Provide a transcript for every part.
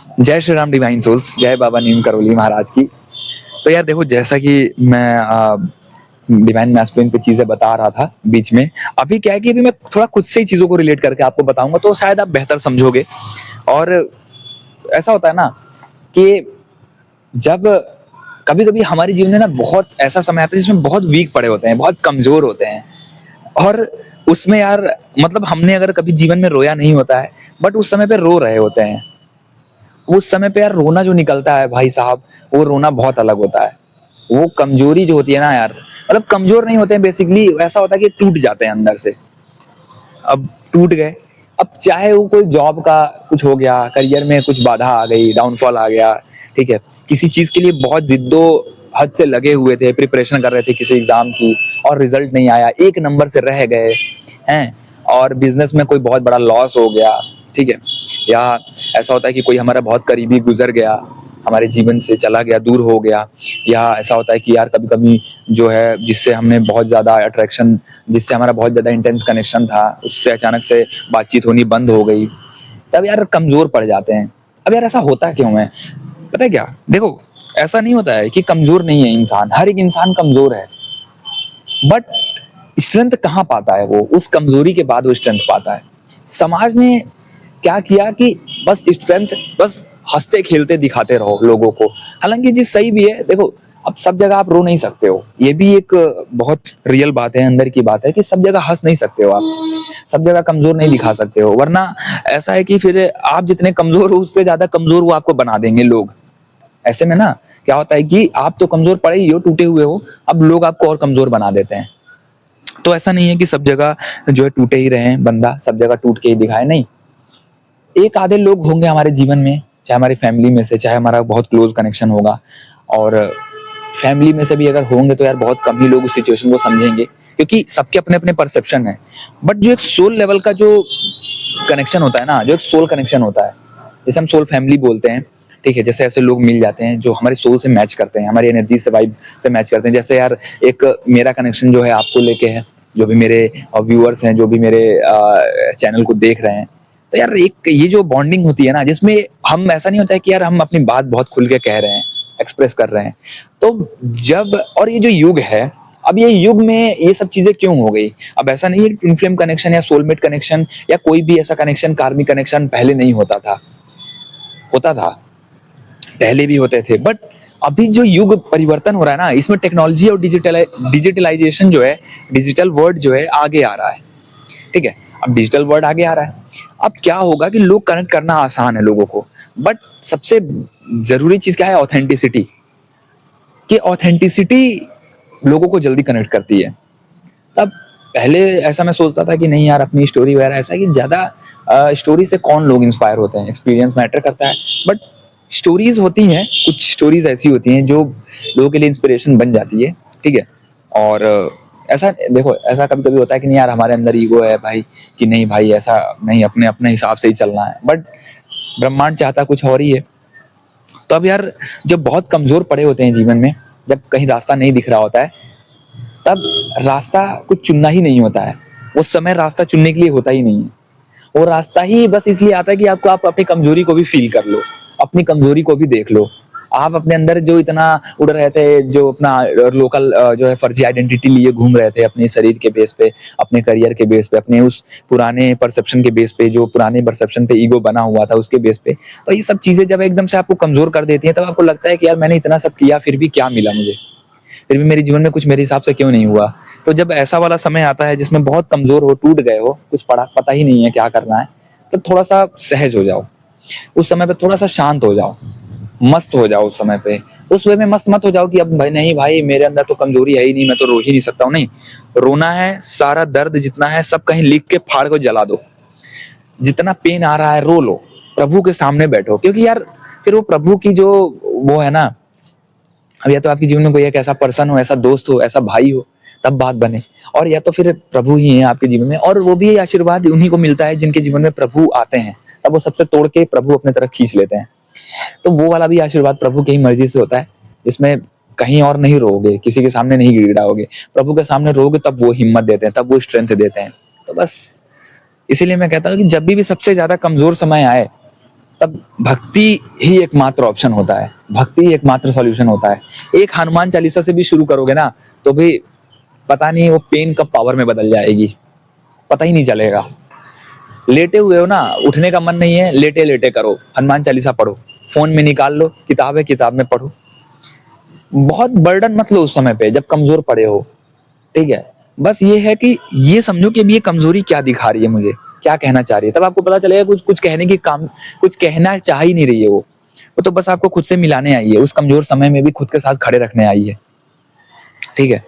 जय Shri Ram divine souls, जय बाबा नीम करोली महाराज की। तो यार देखो, जैसा कि मैं डिवाइन मैस्कुलिन पे चीजें बता रहा था बीच में, अभी क्या है कि अभी मैं थोड़ा खुद से ही चीजों को रिलेट करके आपको बताऊंगा तो शायद आप बेहतर समझोगे। और ऐसा होता है ना कि जब कभी कभी हमारे जीवन में ना बहुत ऐसा समय आता है जिसमें बहुत वीक पड़े होते हैं, बहुत कमजोर होते हैं। और उसमें यार मतलब हमने अगर कभी जीवन में रोया नहीं होता है, बट उस समय पे रो रहे होते हैं। उस समय पे यार रोना जो निकलता है भाई साहब, वो रोना बहुत अलग होता है। वो कमजोरी जो होती है ना यार, मतलब कमजोर नहीं होते हैं, बेसिकली ऐसा होता है कि टूट जाते हैं अंदर से। अब टूट गए, अब चाहे वो कोई जॉब का कुछ हो गया, करियर में कुछ बाधा आ गई, डाउनफॉल आ गया, ठीक है, किसी चीज के लिए बहुत जिद्दो हद से लगे हुए थे, प्रिपरेशन कर रहे थे किसी एग्जाम की और रिजल्ट नहीं आया, एक नंबर से रह गए हैं। और बिजनेस में कोई बहुत बड़ा लॉस हो गया, ठीक है, या ऐसा होता है कि कोई हमारा बहुत करीबी गुजर गया, हमारे जीवन से चला गया, दूर हो गया। या ऐसा होता है कि यार कभी कभी जो है जिससे हमने बहुत ज्यादा अट्रैक्शन, जिससे हमारा बहुत ज्यादा इंटेंस कनेक्शन था, उससे अचानक से बातचीत होनी बंद हो गई, तब यार कमजोर पड़ जाते हैं। अब यार ऐसा होता क्यों है? पता है क्या, देखो, ऐसा नहीं होता है कि कमजोर नहीं है इंसान, हर एक इंसान कमजोर है। बट स्ट्रेंथ कहाँ पाता है? वो उस कमजोरी के बाद वो स्ट्रेंथ पाता है। समाज ने क्या किया कि बस स्ट्रेंथ, बस हंसते खेलते दिखाते रहो लोगों को। हालांकि जी सही भी है, देखो, अब सब जगह आप रो नहीं सकते हो, ये भी एक बहुत रियल बात है, अंदर की बात है कि सब जगह हंस नहीं सकते हो आप, सब जगह कमजोर नहीं दिखा सकते हो, वरना ऐसा है कि फिर आप जितने कमजोर हो उससे ज्यादा कमजोर वो आपको बना देंगे लोग। ऐसे में ना क्या होता है कि आप तो कमजोर पड़े ही हो, टूटे हुए हो, अब लोग आपको और कमजोर बना देते हैं। तो ऐसा नहीं है कि सब जगह जो है टूटे ही रहे, बंदा सब जगह टूट के ही दिखाए, नहीं। एक आधे लोग होंगे हमारे जीवन में, चाहे हमारी फैमिली में से, चाहे हमारा बहुत क्लोज कनेक्शन होगा, और फैमिली में से भी अगर होंगे तो यार बहुत कम ही लोग उस सिचुएशन को समझेंगे, क्योंकि सबके अपने अपने परसेप्शन है। बट जो एक सोल लेवल का जो कनेक्शन होता है ना, जो एक सोल कनेक्शन होता है, जैसे हम सोल फैमिली बोलते हैं, ठीक है, जैसे ऐसे लोग मिल जाते हैं जो हमारे सोल से मैच करते हैं, हमारी एनर्जी से, वाइब से मैच करते हैं। जैसे यार एक मेरा कनेक्शन जो है आपको लेके है, जो भी मेरे व्यूअर्स हैं, जो भी मेरे चैनल को देख रहे हैं, तो यार एक ये जो बॉन्डिंग होती है ना, जिसमें हम, ऐसा नहीं होता है कि यार हम अपनी बात बहुत खुल के कह रहे हैं, एक्सप्रेस कर रहे हैं। तो जब, और ये जो युग है, अब ये युग में ये सब चीजें क्यों हो गई? अब ऐसा नहीं है कि ट्विन फ्लेम कनेक्शन या सोलमेट कनेक्शन या कोई भी ऐसा कनेक्शन, कार्मिक कनेक्शन पहले नहीं होता था, होता था, पहले भी होते थे। बट अभी जो युग परिवर्तन हो रहा है ना, इसमें टेक्नोलॉजी और डिजिटलाइजेशन जो है, डिजिटल वर्ड जो है आगे आ रहा है, ठीक है। अब डिजिटल वर्ड आगे आ रहा है, अब क्या होगा कि लोग कनेक्ट करना आसान है लोगों को, बट सबसे जरूरी चीज क्या है? ऑथेंटिसिटी। कि ऑथेंटिसिटी लोगों को जल्दी कनेक्ट करती है। तब पहले ऐसा मैं सोचता था कि नहीं यार, अपनी स्टोरी वगैरह, ऐसा कि ज्यादा स्टोरी से कौन लोग इंस्पायर होते हैं, एक्सपीरियंस मैटर करता है। बट स्टोरीज होती हैं, कुछ स्टोरीज ऐसी होती हैं जो लोगों के लिए इंस्पिरेशन बन जाती है, ठीक है। और ऐसा देखो, ऐसा कभी कभी होता है कि नहीं यार, हमारे अंदर ईगो है भाई, कि नहीं भाई ऐसा नहीं, अपने अपने हिसाब से ही चलना है, बट ब्रह्मांड चाहता कुछ और ही है। तो अब यार, जब बहुत कमजोर पड़े होते हैं जीवन में, जब कहीं रास्ता नहीं दिख रहा होता है, तब रास्ता कुछ चुनना ही नहीं होता है। उस समय रास्ता चुनने के लिए होता ही नहीं है, वो रास्ता ही बस इसलिए आता है कि आपको, आप अपनी कमजोरी को भी फील कर लो, अपनी कमजोरी को भी देख लो। आप अपने अंदर जो इतना उड़ रहे थे, जो अपना लोकल जो है फर्जी आइडेंटिटी लिए घूम रहे थे, अपने शरीर के बेस पे, अपने करियर के बेस पे, अपने उस पुराने परसेप्शन के बेस पे, जो पुराने परसेप्शन पे ईगो बना हुआ था उसके बेस पे, तो ये सब चीजें जब एकदम से आपको कमजोर कर देती हैं, तब आपको लगता है कि यार मैंने इतना सब किया फिर भी क्या मिला मुझे, फिर भी मेरे जीवन में कुछ मेरे हिसाब से क्यों नहीं हुआ। तो जब ऐसा वाला समय आता है जिसमें बहुत कमजोर हो, टूट गए हो, कुछ पता ही नहीं है क्या करना है, तो थोड़ा सा सहज हो जाओ, उस समय पे थोड़ा सा शांत हो जाओ, मस्त हो जाओ उस समय पे। उस वे में मस्त मत हो जाओ कि अब भाई नहीं भाई, मेरे अंदर तो कमजोरी है ही नहीं, मैं तो रो ही नहीं सकता हूँ, नहीं। रोना है, सारा दर्द जितना है सब कहीं लिख के फाड़ को जला दो, जितना पेन आ रहा है रो लो, प्रभु के सामने बैठो, क्योंकि यार फिर वो प्रभु की जो वो है ना, अब या तो आपके जीवन में कोई एक ऐसा पर्सन हो, ऐसा दोस्त हो, ऐसा भाई हो, तब बात बने, और या तो फिर प्रभु ही है आपके जीवन में, और वो भी आशीर्वाद उन्हीं को मिलता है जिनके जीवन में प्रभु आते हैं, तब वो सबसे तोड़ के प्रभु अपने तरफ खींच लेते हैं। तो वो वाला भी आशीर्वाद प्रभु की ही मर्जी से होता है, इसमें कहीं और नहीं रोगे, किसी के सामने नहीं गिड़गिड़ाओगे, प्रभु के सामने रोगे तब वो हिम्मत देते हैं, तब वो स्ट्रेंथ देते हैं। तो बस इसीलिए मैं कहता हूँ कि जब भी सबसे ज्यादा कमजोर समय आए, तब भक्ति ही एकमात्र ऑप्शन होता है, भक्ति ही एकमात्र सॉल्यूशन होता है। एक हनुमान चालीसा से भी शुरू करोगे ना, तो भी पता नहीं वो पेन कब पावर में बदल जाएगी, पता ही नहीं चलेगा। लेटे हुए हो ना, उठने का मन नहीं है, लेटे लेटे करो, हनुमान चालीसा पढ़ो, फोन में निकाल लो, किताब है किताब में पढ़ो। बहुत बर्डन मत लो उस समय पे जब कमजोर पड़े हो, ठीक है। बस ये है कि ये समझो कि अब ये कमजोरी क्या दिखा रही है मुझे, क्या कहना चाह रही है, तब आपको पता चलेगा कुछ कुछ कहने की काम, कुछ कहना चाह ही नहीं रही है वो तो बस आपको खुद से मिलाने आई है, उस कमजोर समय में भी खुद के साथ खड़े रखने आई है, ठीक है।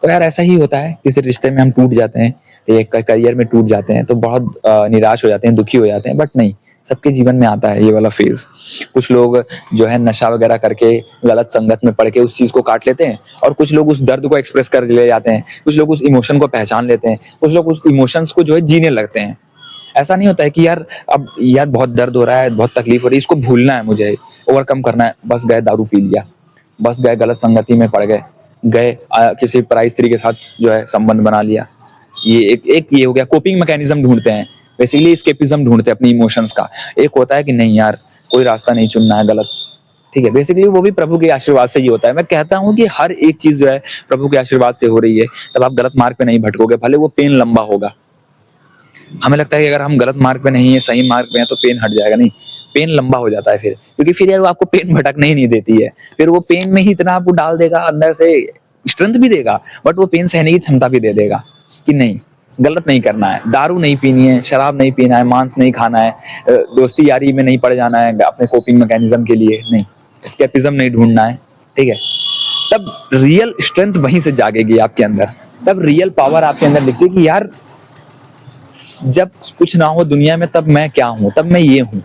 तो यार ऐसा ही होता है, किसी रिश्ते में हम टूट जाते हैं, एक करियर में टूट जाते हैं तो बहुत निराश हो जाते हैं, दुखी हो जाते हैं, बट नहीं, सबके जीवन में आता है ये वाला फेज। कुछ लोग जो है नशा वगैरह करके, गलत संगत में पड़ के उस चीज को काट लेते हैं, और कुछ लोग उस दर्द को एक्सप्रेस कर ले जाते हैं, कुछ लोग उस इमोशन को पहचान लेते हैं, कुछ लोग उस इमोशंस को जो है जीने लगते हैं। ऐसा नहीं होता है कि यार अब यार बहुत दर्द हो रहा है, बहुत तकलीफ हो रही है, इसको भूलना है, मुझे ओवरकम करना है, बस गए दारू पी लिया, बस गए गलत संगति में पड़ गए, गए किसी पराई स्त्री के साथ जो है संबंध बना लिया। ये एक ये हो गया, कोपिंग मैकेनिज्म ढूंढते हैं, बेसिकली एस्केपिज्म ढूंढते हैं अपनी इमोशंस का। एक होता है कि नहीं यार कोई रास्ता नहीं चुनना है, गलत, ठीक है, बेसिकली वो भी प्रभु के आशीर्वाद से ही होता है। मैं कहता हूँ कि हर एक चीज जो है प्रभु के आशीर्वाद से हो रही है, तब आप गलत मार्ग पे नहीं भटकोगे, भले वो पेन लंबा होगा। हमें लगता है कि अगर हम गलत मार्ग पे नहीं है, सही मार्ग पे हैं तो पेन हट जाएगा, नहीं, पेन लंबा हो जाता है फिर, क्योंकि फिर यार वो आपको पेन भटकने ही नहीं देती है, फिर वो पेन में ही इतना आपको डाल देगा अंदर से, स्ट्रेंथ भी देगा, बट वो पेन सहने की क्षमता भी दे देगा कि नहीं, गलत नहीं करना है, दारू नहीं पीनी है, शराब नहीं पीना है, मांस नहीं खाना है, दोस्ती यारी में नहीं पड़ जाना है अपने कोपिंग मैकेनिज्म के लिए, नहीं, एस्केपिज्म नहीं ढूंढना है, ठीक है। तब रियल स्ट्रेंथ वहीं से जागेगी आपके अंदर, तब रियल पावर आपके अंदर दिखती है कि यार जब कुछ ना हो दुनिया में तब मैं क्या हूं, तब मैं ये हूं,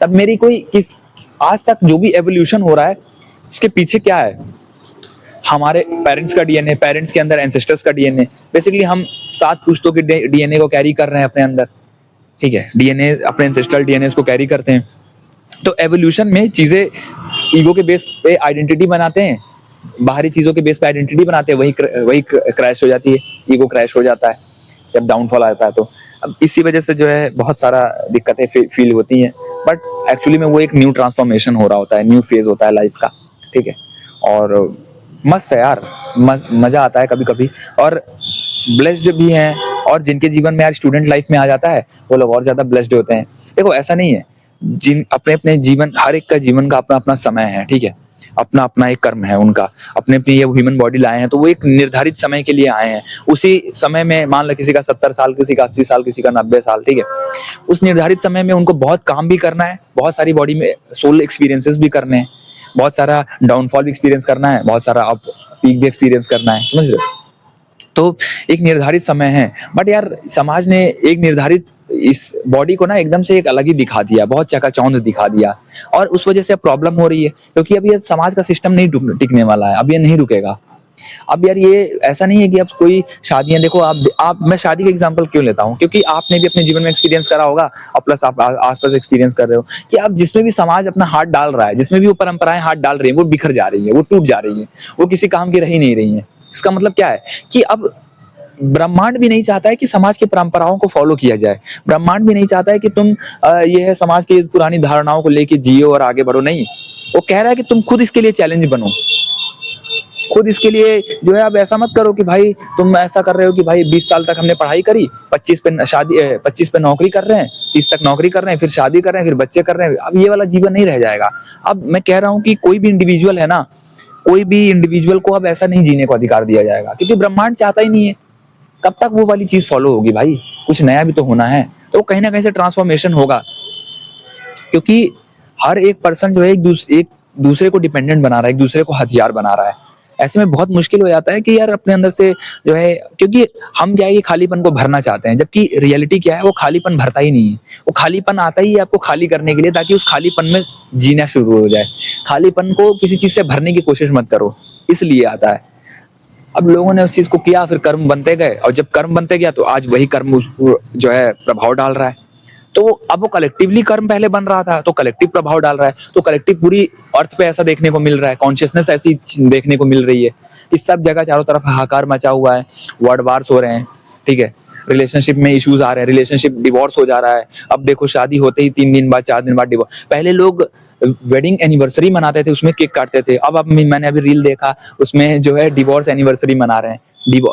तब मेरी कोई किस, आज तक जो भी एवोल्यूशन हो रहा है उसके पीछे क्या है, हमारे पेरेंट्स का डीएनए, पेरेंट्स के अंदर एंसेस्टर्स का डीएनए, बेसिकली हम 7 पुश्तों के डीएनए को कैरी कर रहे हैं अपने अंदर, ठीक है, डीएनए अपने एंसेस्ट्रल डीएनए को कैरी करते हैं। तो एवोल्यूशन में चीजें ईगो के बेस पे आइडेंटिटी बनाते हैं, बाहरी चीजों के बेस पे आइडेंटिटी बनाते हैं, वही क्रैश हो जाती है, ईगो क्रैश हो जाता है जब डाउनफॉल आता है। तो अब इसी वजह से जो है बहुत सारा दिक्कतें फील होती हैं, बट एक्चुअली में वो एक न्यू ट्रांसफॉर्मेशन हो रहा होता है, न्यू फेज होता है लाइफ का, ठीक है। और मस्त है यार, मजा आता है कभी कभी, और ब्लेस्ड भी हैं, और जिनके जीवन में यार स्टूडेंट लाइफ में आ जाता है वो लोग और ज्यादा ब्लेस्ड होते हैं। देखो ऐसा नहीं है, जिन अपने अपने जीवन, हर एक का जीवन का अपना अपना समय है, ठीक है, अपना अपना एक कर्म है उनका, अपने अपनी ये ह्यूमन बॉडी लाए हैं तो वो एक निर्धारित समय के लिए आए हैं, उसी समय में मान लो किसी का 70 साल, किसी का 80 साल, किसी का 90 साल, ठीक है, उस निर्धारित समय में उनको बहुत काम भी करना है, बहुत सारी बॉडी में सोल एक्सपीरियंसेस भी करने हैं, बहुत सारा डाउनफॉल भी एक्सपीरियंस करना है, बहुत सारा अप पीक भी एक्सपीरियंस करना है, समझ रहे हो। तो एक निर्धारित समय है, बट यार समाज ने एक निर्धारित इस बॉडी को ना एकदम से एक अलग ही दिखा दिया, बहुत चकाचौंध दिखा दिया, और उस वजह से अब प्रॉब्लम हो रही है, क्योंकि अब ये समाज का सिस्टम नहीं टिकने वाला है, अब ये नहीं रुकेगा। अब यार ये ऐसा नहीं है कि अब कोई शादियां, देखो आप मैं शादी का एग्जांपल क्यों लेता हूँ, क्योंकि आपने भी अपने जीवन में एक्सपीरियंस करा होगा, और प्लस आप आसपास एक्सपीरियंस कर रहे हो कि अब जिसमें भी समाज अपना हाथ डाल रहा है, जिसमें भी वो परंपराएं हाथ डाल रही है, वो बिखर जा रही है, वो टूट जा रही है, वो किसी काम की रह ही नहीं रही है। इसका मतलब क्या है कि अब ब्रह्मांड भी नहीं चाहता है कि समाज की परंपराओं को फॉलो किया जाए, ब्रह्मांड भी नहीं चाहता है कि तुम ये है समाज की पुरानी धारणाओं को लेके जियो और आगे बढ़ो, नहीं, वो कह रहा है कि तुम खुद इसके लिए चैलेंज बनो, खुद इसके लिए जो है। अब ऐसा मत करो कि भाई तुम ऐसा कर रहे हो कि भाई 20 साल तक हमने पढ़ाई करी, 25 पे शादी, 25 पे नौकरी कर रहे हैं, 30 तक नौकरी कर रहे हैं, फिर शादी कर रहे हैं, फिर बच्चे कर रहे हैं, अब ये वाला जीवन नहीं रह जाएगा। अब मैं कह रहा हूँ कि कोई भी इंडिविजुअल है ना, कोई भी इंडिविजुअल को अब ऐसा नहीं जीने को अधिकार दिया जाएगा, क्योंकि ब्रह्मांड चाहता ही नहीं है। कब तक वो वाली चीज फॉलो होगी भाई, कुछ नया भी तो होना है, तो कहीं ना कहीं से ट्रांसफॉर्मेशन होगा, क्योंकि हर एक पर्सन जो है एक दूसरे को डिपेंडेंट बना रहा है, एक दूसरे को हथियार बना रहा है। ऐसे में बहुत मुश्किल हो जाता है कि यार अपने अंदर से जो है, क्योंकि हम क्या है कि खालीपन को भरना चाहते हैं, जबकि रियलिटी क्या है, वो खालीपन भरता ही नहीं है, वो खालीपन आता ही है आपको खाली करने के लिए, ताकि उस खालीपन में जीना शुरू हो जाए। खालीपन को किसी चीज से भरने की कोशिश मत करो, इसलिए आता है। अब लोगों ने उस चीज को किया, फिर कर्म बनते गए, और जब कर्म बनते गया तो आज वही कर्म जो है प्रभाव डाल रहा है। तो अब वो कलेक्टिवली कर्म पहले बन रहा था, तो कलेक्टिव प्रभाव डाल रहा है, तो कलेक्टिव पूरी अर्थ पे ऐसा देखने को मिल रहा है, कॉन्शियसनेस ऐसी देखने को मिल रही है कि सब जगह चारों तरफ हाहाकार मचा हुआ है, वर्ड वार्स हो रहे हैं, ठीक है, रिलेशनशिप में इश्यूज आ रहे हैं, रिलेशनशिप डिवोर्स हो जा रहा है। अब देखो शादी होते ही 3 दिन बाद 4 दिन बाद डिवोर्स। पहले लोग वेडिंग एनिवर्सरी मनाते थे, उसमें केक काटते थे। अब मैंने अभी रील देखा, उसमें जो है डिवोर्स एनिवर्सरी मना रहे हैं,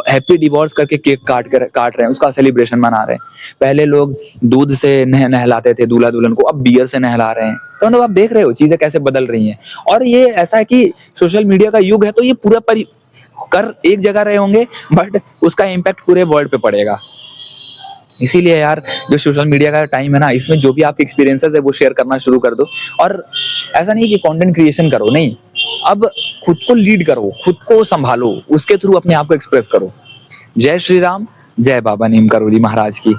हैप्पी डिवोर्स करके केक काट रहे हैं, उसका सेलिब्रेशन मना रहे हैं। पहले लोग दूध से नहलाते थे दूल्हा दुल्हन को, अब बियर से नहला रहे हैं। तो मतलब आप देख रहे हो चीजें कैसे बदल रही हैं। और ये ऐसा है कि सोशल मीडिया का युग है, तो ये पूरा कर एक जगह रहे होंगे, बट उसका इम्पैक्ट पूरे वर्ल्ड पे पड़ेगा। इसीलिए यार जो सोशल मीडिया का टाइम है ना, इसमें जो भी आपके एक्सपीरियंसेस है वो शेयर करना शुरू कर दो। और ऐसा नहीं कि कंटेंट क्रिएशन करो, नहीं, अब खुद को लीड करो, खुद को संभालो, उसके थ्रू अपने आप को एक्सप्रेस करो। जय श्री राम, जय बाबा नीम करोली महाराज की।